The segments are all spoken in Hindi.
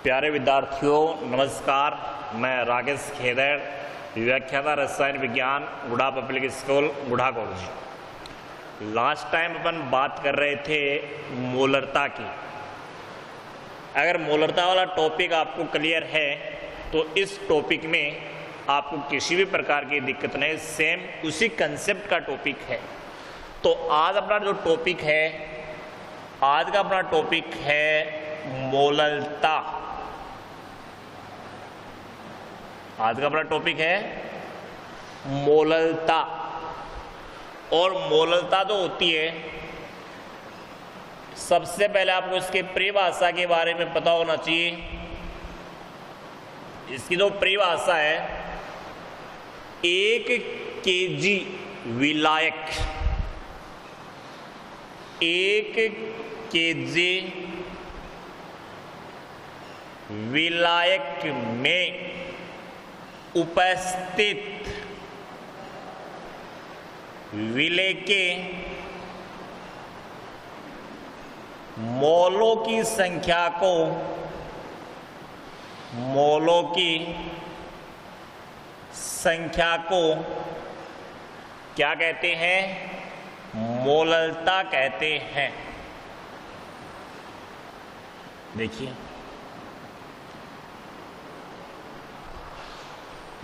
प्यारे विद्यार्थियों नमस्कार। मैं राकेश खेदड़, व्याख्याता रसायन विज्ञान, Gudha public school, Gudha college. Last time अपन बात कर रहे थे मोलरता की। अगर मोलरता वाला टॉपिक आपको क्लियर है तो इस टॉपिक में आपको किसी भी प्रकार की दिक्कत नहीं, सेम उसी कंसेप्ट का टॉपिक है। तो आज अपना जो टॉपिक है, आज का अपना टॉपिक है मोलरता। आज का अपना टॉपिक है मोलरता। और मोलरता जो होती है, सबसे पहले आपको इसके परिभाषा के बारे में पता होना चाहिए। इसकी जो परिभाषा है, 1 केजी विलायक, 1 केजी विलायक में उपस्थित विलेय के मोलों की संख्या को क्या कहते हैं? मोलरता कहते हैं। देखिए,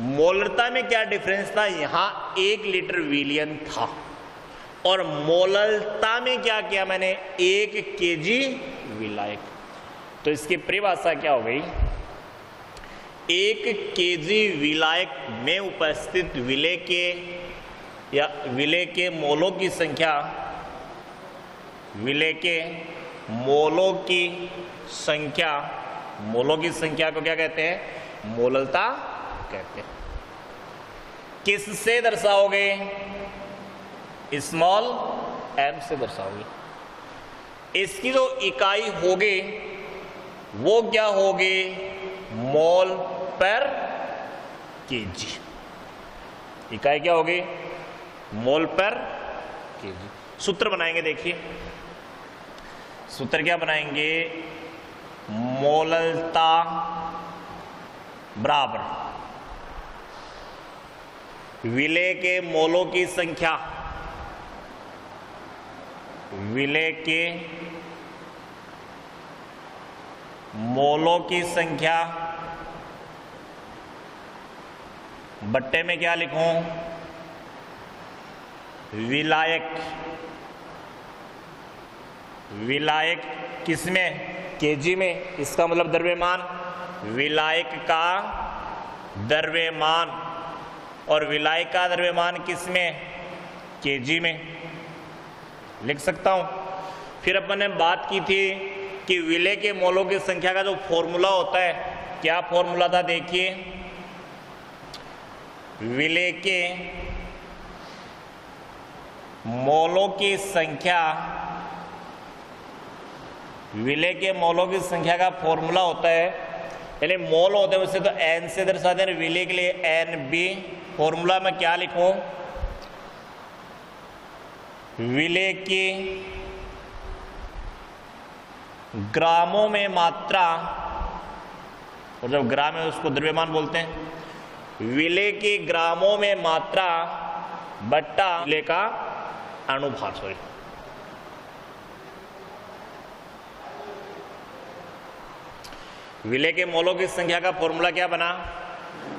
मोलरता में क्या डिफरेंस था? यहां 1 लीटर विलियन था और मोलरता में क्या किया मैंने? 1 केजी विलायक। तो इसकी परिभाषा क्या हो गई? 1 केजी विलायक में उपस्थित विलेय के या विलेय के मोलों की संख्या, विलेय के मोलों की संख्या को क्या कहते हैं? मोलरता कहते हैं। किससे दर्शाओगे? स्मॉल m से दर्शाओगे। इसकी जो इकाई होगी वो क्या होगी? मोल पर केजी। इकाई क्या होगी? मोल पर केजी। सूत्र बनाएंगे। देखिए, सूत्र क्या बनाएंगे? मोलरता बराबर विलेय के मोलों की संख्या, विलेय के मोलों की संख्या बट्टे में क्या लिखूं? विलायक। विलायक किसमें? केजी में। इसका मतलब द्रव्यमान। विलायक का द्रव्यमान। और विलायक का द्रव्यमान किसमें? केजी में। लिख सकता हूं। फिर अपन ने बात की थी कि विलेय के मोलों की संख्या का जो फॉर्मूला होता है, क्या फॉर्मूला था? देखिए, विलेय के मोलों की संख्या, विलेय के मोलों की संख्या का फॉर्मूला होता है, यानी मोल होते हैं उससे तो n से दर्शाते हैं। विलेय के लिए NB। फॉर्मूला में क्या लिखूं? विलेय की ग्रामों में मात्रा, और जब ग्राम है उसको द्रव्यमान बोलते हैं। विलेय की ग्रामों में मात्रा बट्टा विलेय का अनुभार। सॉरी, विलेय के मोलों की संख्या का फॉर्मूला क्या बना?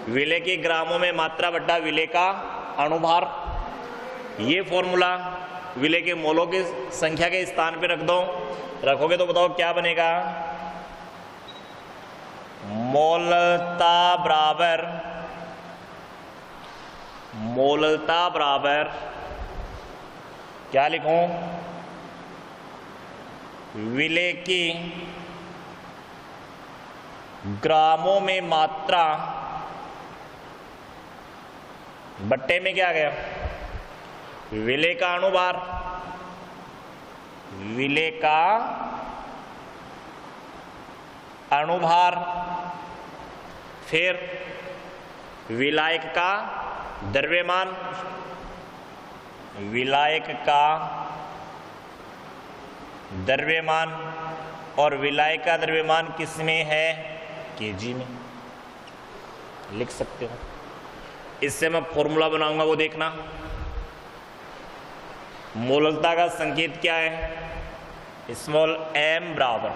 विलेय की ग्रामों में मात्रा बट्टा विलेय का अनुभार। ये फॉर्मूला विलेय के मोलों की संख्या के स्थान पे रख दो। रखोगे तो बताओ क्या बनेगा? मोलरता बराबर क्या लिखूं? विलेय की ग्रामों में मात्रा बट्टे में क्या आ गया? विलेय का अनुभार। विलेय का अनुभार, फिर विलायक का द्रव्यमान। विलायक का द्रव्यमान और विलायक का द्रव्यमान किसमें है? केजी में लिख सकते हो। इससे मैं फॉर्मूला बनाऊंगा, वो देखना। मोललता का संकेत क्या है? स्मॉल m बराबर,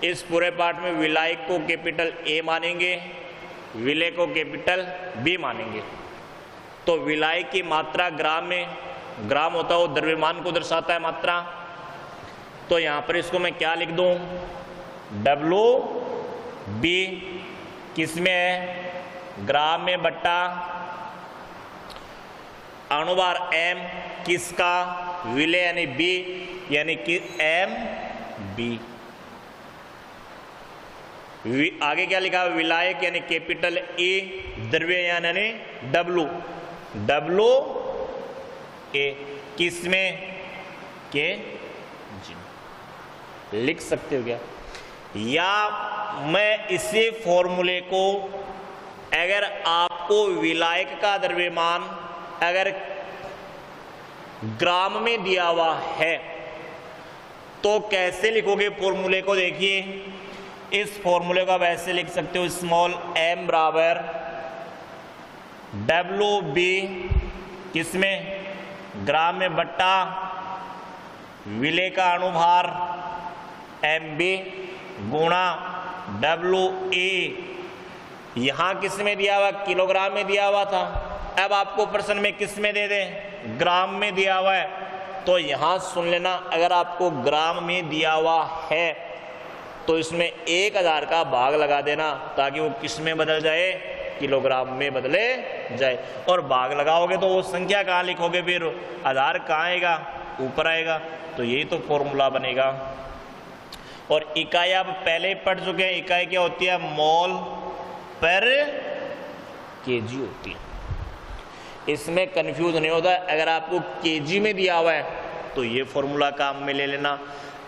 इस पूरे पार्ट में विलायक को कैपिटल A मानेंगे, विलय को कैपिटल B मानेंगे। तो विलायक की मात्रा ग्राम में, ग्राम होता है वो द्रव्यमान को दर्शाता है मात्रा। तो यहां पर इसको मैं क्या लिख दूं? WB किस में है? ग्राम में बट्टा अणुभार m किसका? विलय यानी B यानी कि MB। आगे क्या लिखा? विलायक यानी कैपिटल A, द्रव्यमान यानी W A किस में? के जी लिख सकते हो क्या? या मैं इसी फॉर्मूले को, अगर आपको विलायक का द्रव्यमान अगर ग्राम में दिया हुआ है तो कैसे लिखोगे फॉर्मूले को? देखिए, इस फॉर्मूले को आप ऐसे लिख सकते हो, स्मॉल m बराबर WB किसमें? ग्राम में बट्टा विलय का अणुभार MB गुणा WA। यहां किस में दिया हुआ? किलोग्राम में दिया हुआ था। अब आपको प्रश्न में किस में दे दें? ग्राम में दिया हुआ है। तो यहां सुन लेना, अगर आपको ग्राम में दिया हुआ है तो इसमें 1000 का भाग लगा देना, ताकि वो किस में बदल जाए? किलोग्राम में बदले जाए। और भाग लगाओगे तो वो संख्या कहाँ लिखोगे? फिर 1000 कहाँ आएगा? ऊपर आएगा। तो यही तो फॉर्मूला बनेगा। और इकाई आप पहले ही पढ़ चुके हैं। इकाई क्या होती है? मोल पर केजी होती है। इसमें कंफ्यूज नहीं होता। अगर आपको केजी में दिया हुआ है तो ये फॉर्मूला काम में ले लेना,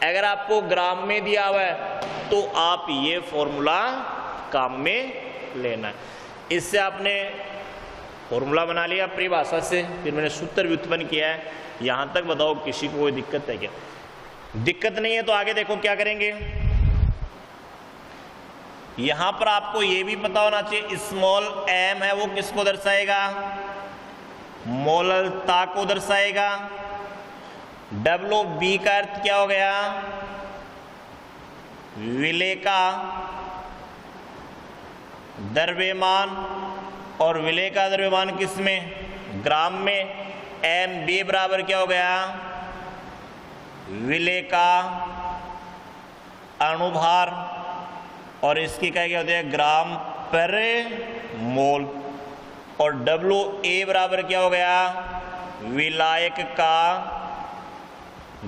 अगर आपको ग्राम में दिया हुआ है तो आप ये फॉर्मूला काम में लेना है। इससे आपने फॉर्मूला बना लिया परिभाषा से, फिर मैंने सूत्र व्युत्पन्न किया है। यहां तक बताओ किसी को कोई दिक्कत है क्या? दिक्कत नहीं है तो आगे देखो क्या करेंगे। यहां पर आपको यह भी पता होना चाहिए, स्मॉल m है वो किसको दर्शाएगा? मोललता को दर्शाएगा। WB का अर्थ क्या हो गया? विलय का द्रव्यमान, और विलय का द्रव्यमान किस में? ग्राम में। MB बराबर क्या हो गया? विलय का अणुभार, और इसकी क्या होती है? ग्राम पर मोल। और WA बराबर क्या हो गया? विलायक का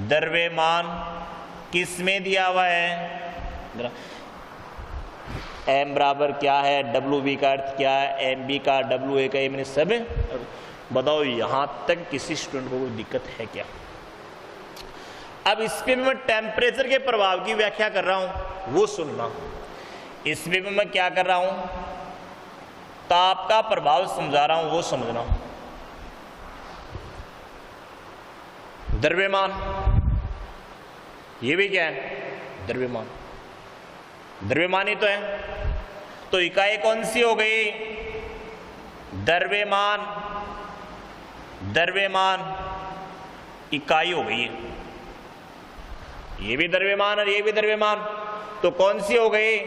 द्रव्यमान किस में दिया हुआ है? M बराबर क्या है? WB का अर्थ क्या है? MB का, WA का, ये मैंने सब बताओ। यहां तक किसी स्टूडेंट को कोई दिक्कत है क्या? अब इस पे मैं टेम्परेचर के प्रभाव की व्याख्या कर रहा हूं, वो सुनना। इस पे मैं क्या कर रहा हूं? ताप का प्रभाव समझा रहा हूं, वो समझना। द्रव्यमान, ये भी क्या है? द्रव्यमान। द्रव्यमान ही तो है। तो इकाई कौन सी हो गई? द्रव्यमान। द्रव्यमान इकाई हो गई है। ये भी द्रव्यमान और ये भी द्रव्यमान, तो कौन सी हो गई?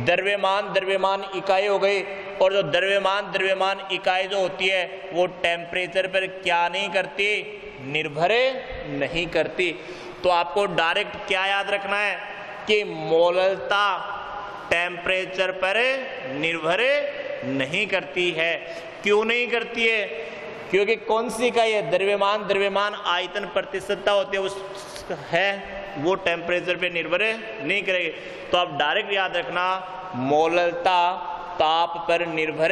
द्रव्यमान। द्रव्यमान इकाई हो गई। और जो द्रव्यमान इकाई जो होती है वो टेम्परेचर पर क्या नहीं करती? निर्भर नहीं करती। तो आपको डायरेक्ट क्या याद रखना है कि मोललता टेम्परेचर पर निर्भर नहीं करती है। क्यों नहीं करती है? क्योंकि कौन सी इकाई है? द्रव्यमान। द्रव्यमान आयतन प्रतिशतता होती है, उस है वो टेम्परेचर पे निर्भर नहीं करेगी। तो आप डायरेक्ट याद रखना, मोललता ताप पर निर्भर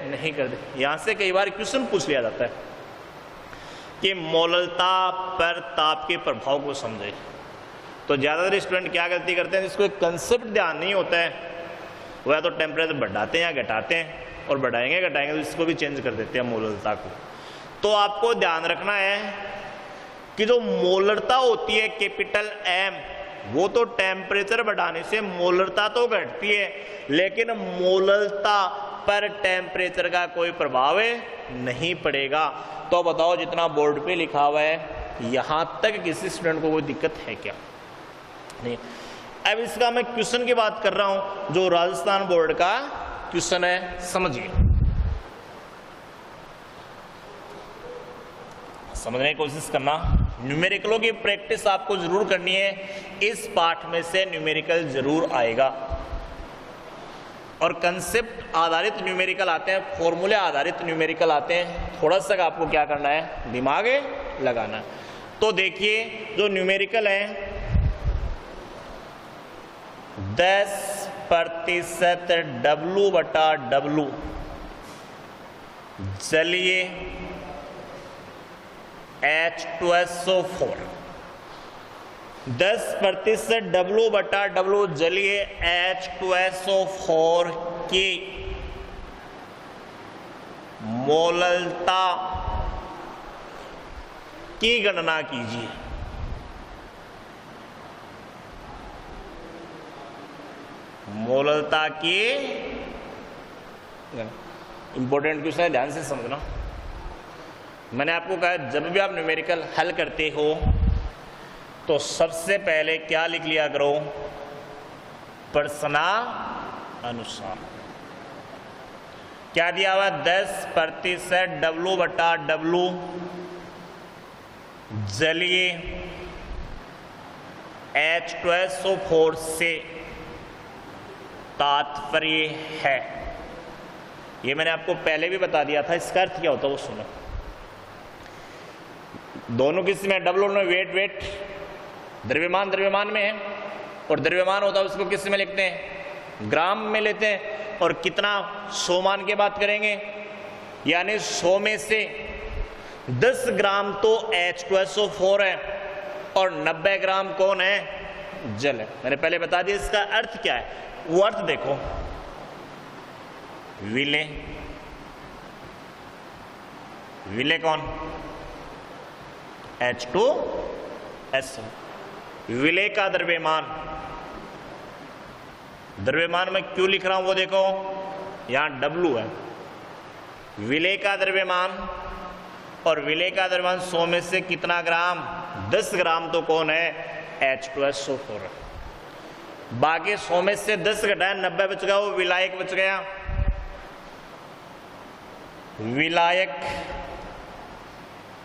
नहीं करती। यहां से कई बार क्वेश्चन पूछ लिया जाता है कि मोललता पर ताप के प्रभाव को समझे। तो ज़्यादातर स्टूडेंट क्या गलती करते हैं, जिसको एक कंसेप्ट ध्यान नहीं होता है, वह तो टेम्परेचर बढ़ाते हैं या घटाते हैं, और बढ़ाएंगे घटाएंगे तो इसको भी चेंज कर देते हैं मोललता को। तो आपको ध्यान रखना है कि जो मोलरता होती है कैपिटल M, वो तो टेम्परेचर बढ़ाने से मोलरता तो घटती है, लेकिन मोलरता पर टेम्परेचर का कोई प्रभाव नहीं पड़ेगा। तो बताओ जितना बोर्ड पे लिखा हुआ है यहां तक किसी स्टूडेंट को कोई दिक्कत है क्या? नहीं। अब इसका मैं क्वेश्चन की बात कर रहा हूं जो राजस्थान बोर्ड का क्वेश्चन है, समझिए, समझने की कोशिश करना। न्यूमेरिकलों की प्रैक्टिस आपको जरूर करनी है, इस पाठ में से न्यूमेरिकल जरूर आएगा। और कंसेप्ट आधारित न्यूमेरिकल आते हैं, फॉर्मूले आधारित न्यूमेरिकल आते हैं, थोड़ा सा आपको क्या करना है, दिमाग लगाना है। तो देखिए जो न्यूमेरिकल है 10% W/W जलीय H2SO4, 10% W/W जलीय H2SO4 की मोललता की गणना कीजिए। मोललता की इंपॉर्टेंट क्वेश्चन है, ध्यान से समझना। मैंने आपको कहा जब भी आप न्यूमेरिकल हल करते हो तो सबसे पहले क्या लिख लिया करो, प्रश्नानुसार। क्या दिया हुआ, 10% W/W जलीय H2SO4 से तात्पर्य है। ये मैंने आपको पहले भी बता दिया था, इसका अर्थ क्या होता है वो सुनो। दोनों किस में, डबल में वेट द्रव्यमान में है, और द्रव्यमान होता है उसको किस में लिखते हैं, ग्राम में लेते हैं। और कितना, 100 मान के बात करेंगे, यानी 100 में से 10 ग्राम तो H2SO4 है और 90 ग्राम कौन है, जल है। मैंने पहले बता दिया इसका अर्थ क्या है, वो अर्थ देखो। विले कौन, H2SO। विलेय का द्रव्यमान में क्यों लिख रहा हूं वो देखो, यहां W है। विलेय का द्रव्यमान, और विलेय का द्रव्यमान 100 में से कितना ग्राम, 10 ग्राम तो कौन है, H2SO4। बाकी 100 में से 10 घटाया 90 बच गया, वो विलायक बच गया। विलायक,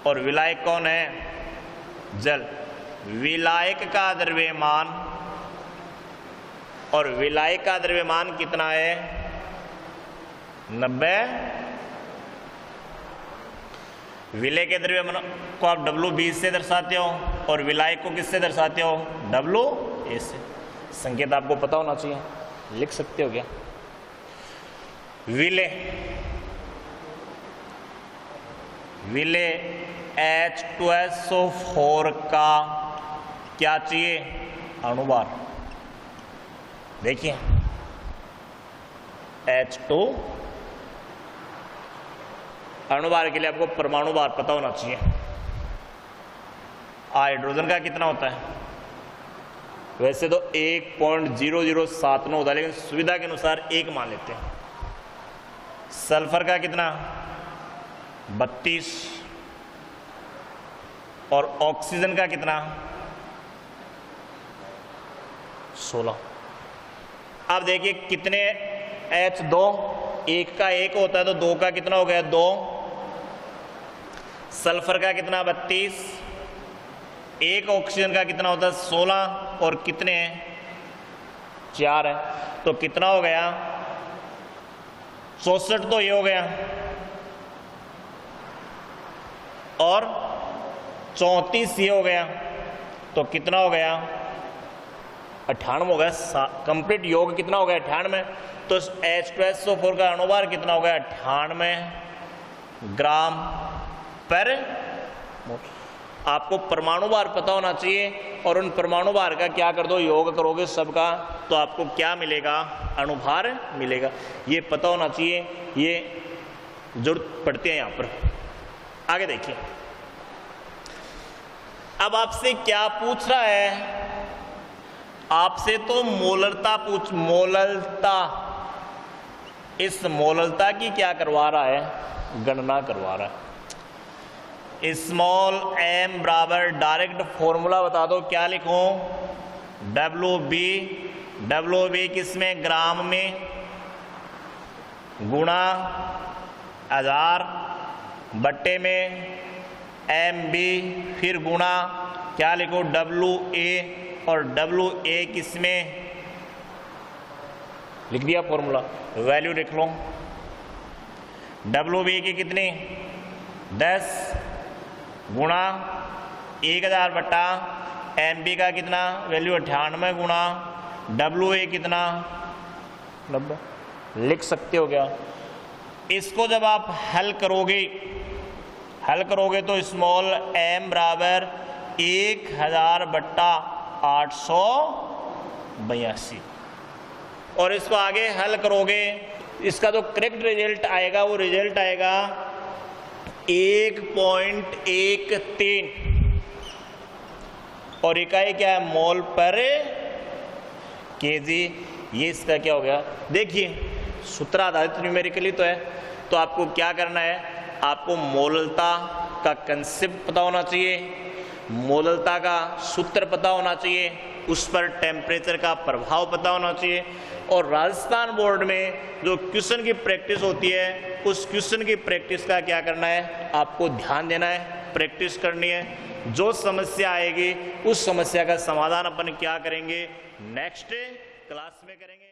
और विलायक कौन है, जल। विलायक का द्रव्यमान, और विलायक का द्रव्यमान कितना है, 90। विलेय के द्रव्यमान को आप W20 से दर्शाते हो, और विलायक को किससे दर्शाते हो, WA से। संकेत आपको पता होना चाहिए, लिख सकते हो क्या। विलेय H2SO4 का क्या चाहिए, अणुभार। देखिए H2, अणुभार के लिए आपको परमाणु भार पता होना चाहिए। हाइड्रोजन का कितना होता है, वैसे तो 1.0079 होता है, लेकिन सुविधा के अनुसार 1 मान लेते हैं। सल्फर का कितना, 32, और ऑक्सीजन का कितना, 16। अब देखिए कितने H2, 1 का 1 होता है तो 2 का कितना हो गया, 2। सल्फर का कितना, 32। 1 ऑक्सीजन का कितना होता है, 16, और कितने हैं, 4 है, तो कितना हो गया, 64 तो ये हो गया, और 34 ये हो गया, तो कितना हो गया, 98 हो गया। कंप्लीट योग कितना हो गया, 98। तो H2SO4 का अणुभार कितना हो गया, 98 ग्राम पर मोल। आपको परमाणु भार पता होना चाहिए, और उन परमाणु भार का क्या कर दो, योग करोगे सबका, तो आपको क्या मिलेगा, अणुभार मिलेगा। ये पता होना चाहिए, ये जरूरत पड़ती है यहां पर। आगे देखिए, अब आपसे क्या पूछ रहा है, आपसे तो मोलरता मोलरता, इस मोलरता की क्या करवा रहा है, गणना करवा रहा है। स्मॉल m बराबर डायरेक्ट फॉर्मूला बता दो, क्या लिखूं, WB किसमें, ग्राम में, गुणा 1000 बट्टे में MB, फिर गुणा क्या लिखो WA, और WA किसमें, लिख दिया फॉर्मूला, वैल्यू लिख लो। WB की कितनी 10 गुणा 1000 बट्टा MB का कितना वैल्यू 98 गुणा WA कितना 90, लिख सकते हो क्या। इसको जब आप हल करोगे तो स्मॉल m बराबर 1000 बट्टा 882, और इसको आगे हल करोगे, इसका जो करेक्ट रिजल्ट आएगा वो रिजल्ट आएगा 1.13, और इकाई क्या है, मोल पर केजी। ये इसका क्या हो गया, देखिए सूत्र आधारित न्यूमेरिकली तो है, तो आपको क्या करना है, आपको मोलरता का कंसेप्ट पता होना चाहिए, मोलरता का सूत्र पता होना चाहिए, उस पर टेम्परेचर का प्रभाव पता होना चाहिए, और राजस्थान बोर्ड में जो क्वेश्चन की प्रैक्टिस होती है उस क्वेश्चन की प्रैक्टिस का क्या करना है, आपको ध्यान देना है, प्रैक्टिस करनी है। जो समस्या आएगी उस समस्या का समाधान अपन क्या करेंगे, नेक्स्ट क्लास में करेंगे।